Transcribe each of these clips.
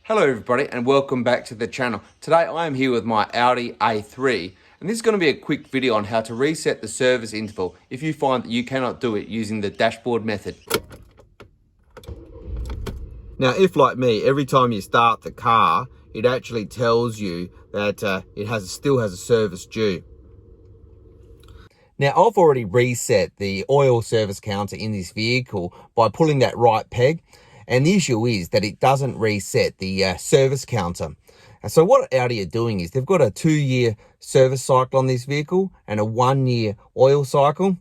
Hello everybody and welcome back to the channel. Today I am here with my Audi A3 and this is going to be a quick video on how to reset the service interval if you find that you cannot do it using the dashboard method. Now if like me, every time you start the car, it actually tells you that it still has a service due. Now I've already reset the oil service counter in this vehicle by pulling that right peg. And the issue is that it doesn't reset the service counter. And so what Audi are doing is they've got a 2-year service cycle on this vehicle and a 1-year oil cycle.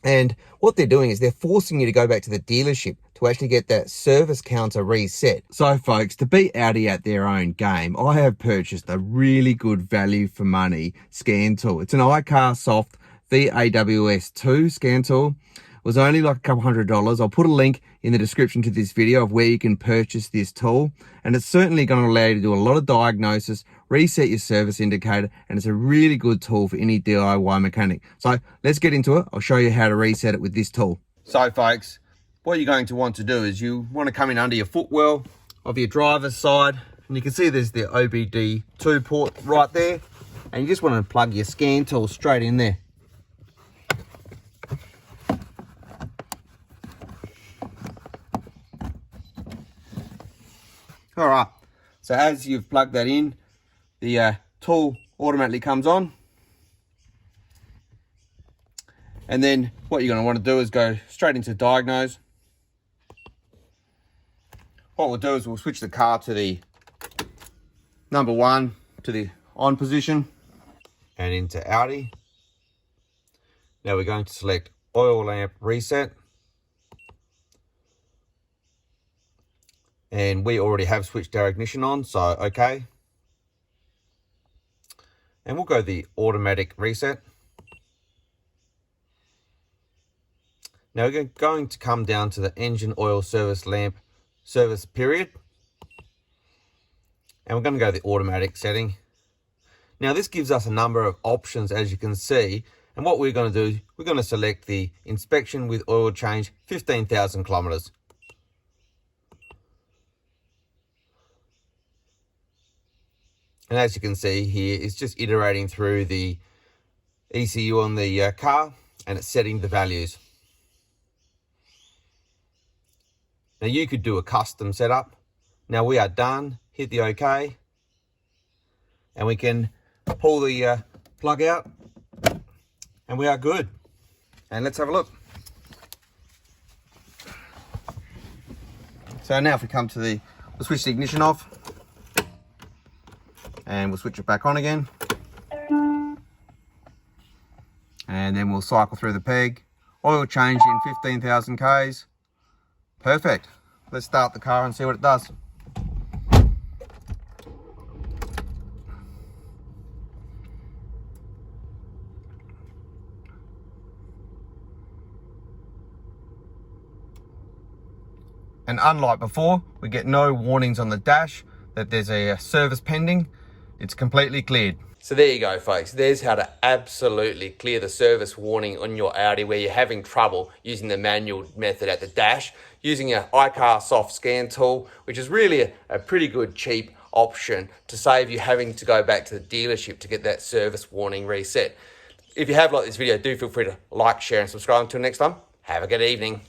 And what they're doing is they're forcing you to go back to the dealership to actually get that service counter reset. So folks, to beat Audi at their own game, I have purchased a really good value for money scan tool. It's an iCarsoft VAWS II scan tool. It was only like a couple $100. I'll put a link in the description to this video of where you can purchase this tool. And it's certainly going to allow you to do a lot of diagnosis, reset your service indicator, and it's a really good tool for any DIY mechanic. So let's get into it. I'll show you how to reset it with this tool. So folks, what you're going to want to do is you want to come in under your footwell of your driver's side. And you can see there's the OBD2 port right there. And you just want to plug your scan tool straight in there. All right, so as you've plugged that in, the tool automatically comes on. And then what you're going to want to do is go straight into diagnose. What we'll do is we'll switch the car to the number 1 to the on position and into Audi. Now we're going to select oil lamp reset. And we already have switched our ignition on, so okay. And we'll go the automatic reset. Now we're going to come down to the engine oil service lamp service period. And we're going to go the automatic setting. Now this gives us a number of options, as you can see. And what we're going to do, we're going to select the inspection with oil change 15,000 kilometers. And as you can see here, it's just iterating through the ECU on the car and it's setting the values. Now you could do a custom setup. Now we are done, hit the OK. And we can pull the plug out and we are good. And let's have a look. So now if we come to we'll switch the ignition off. And we'll switch it back on again. And then we'll cycle through the peg. Oil change in 15,000 Ks. Perfect. Let's start the car and see what it does. And unlike before, we get no warnings on the dash that there's a service pending. It's completely cleared. So there you go folks, there's how to absolutely clear the service warning on your Audi where you're having trouble using the manual method at the dash, using an iCarsoft scan tool, which is really a pretty good cheap option to save you having to go back to the dealership to get that service warning reset. If you have liked this video, do feel free to like, share and subscribe. Until next time, have a good evening.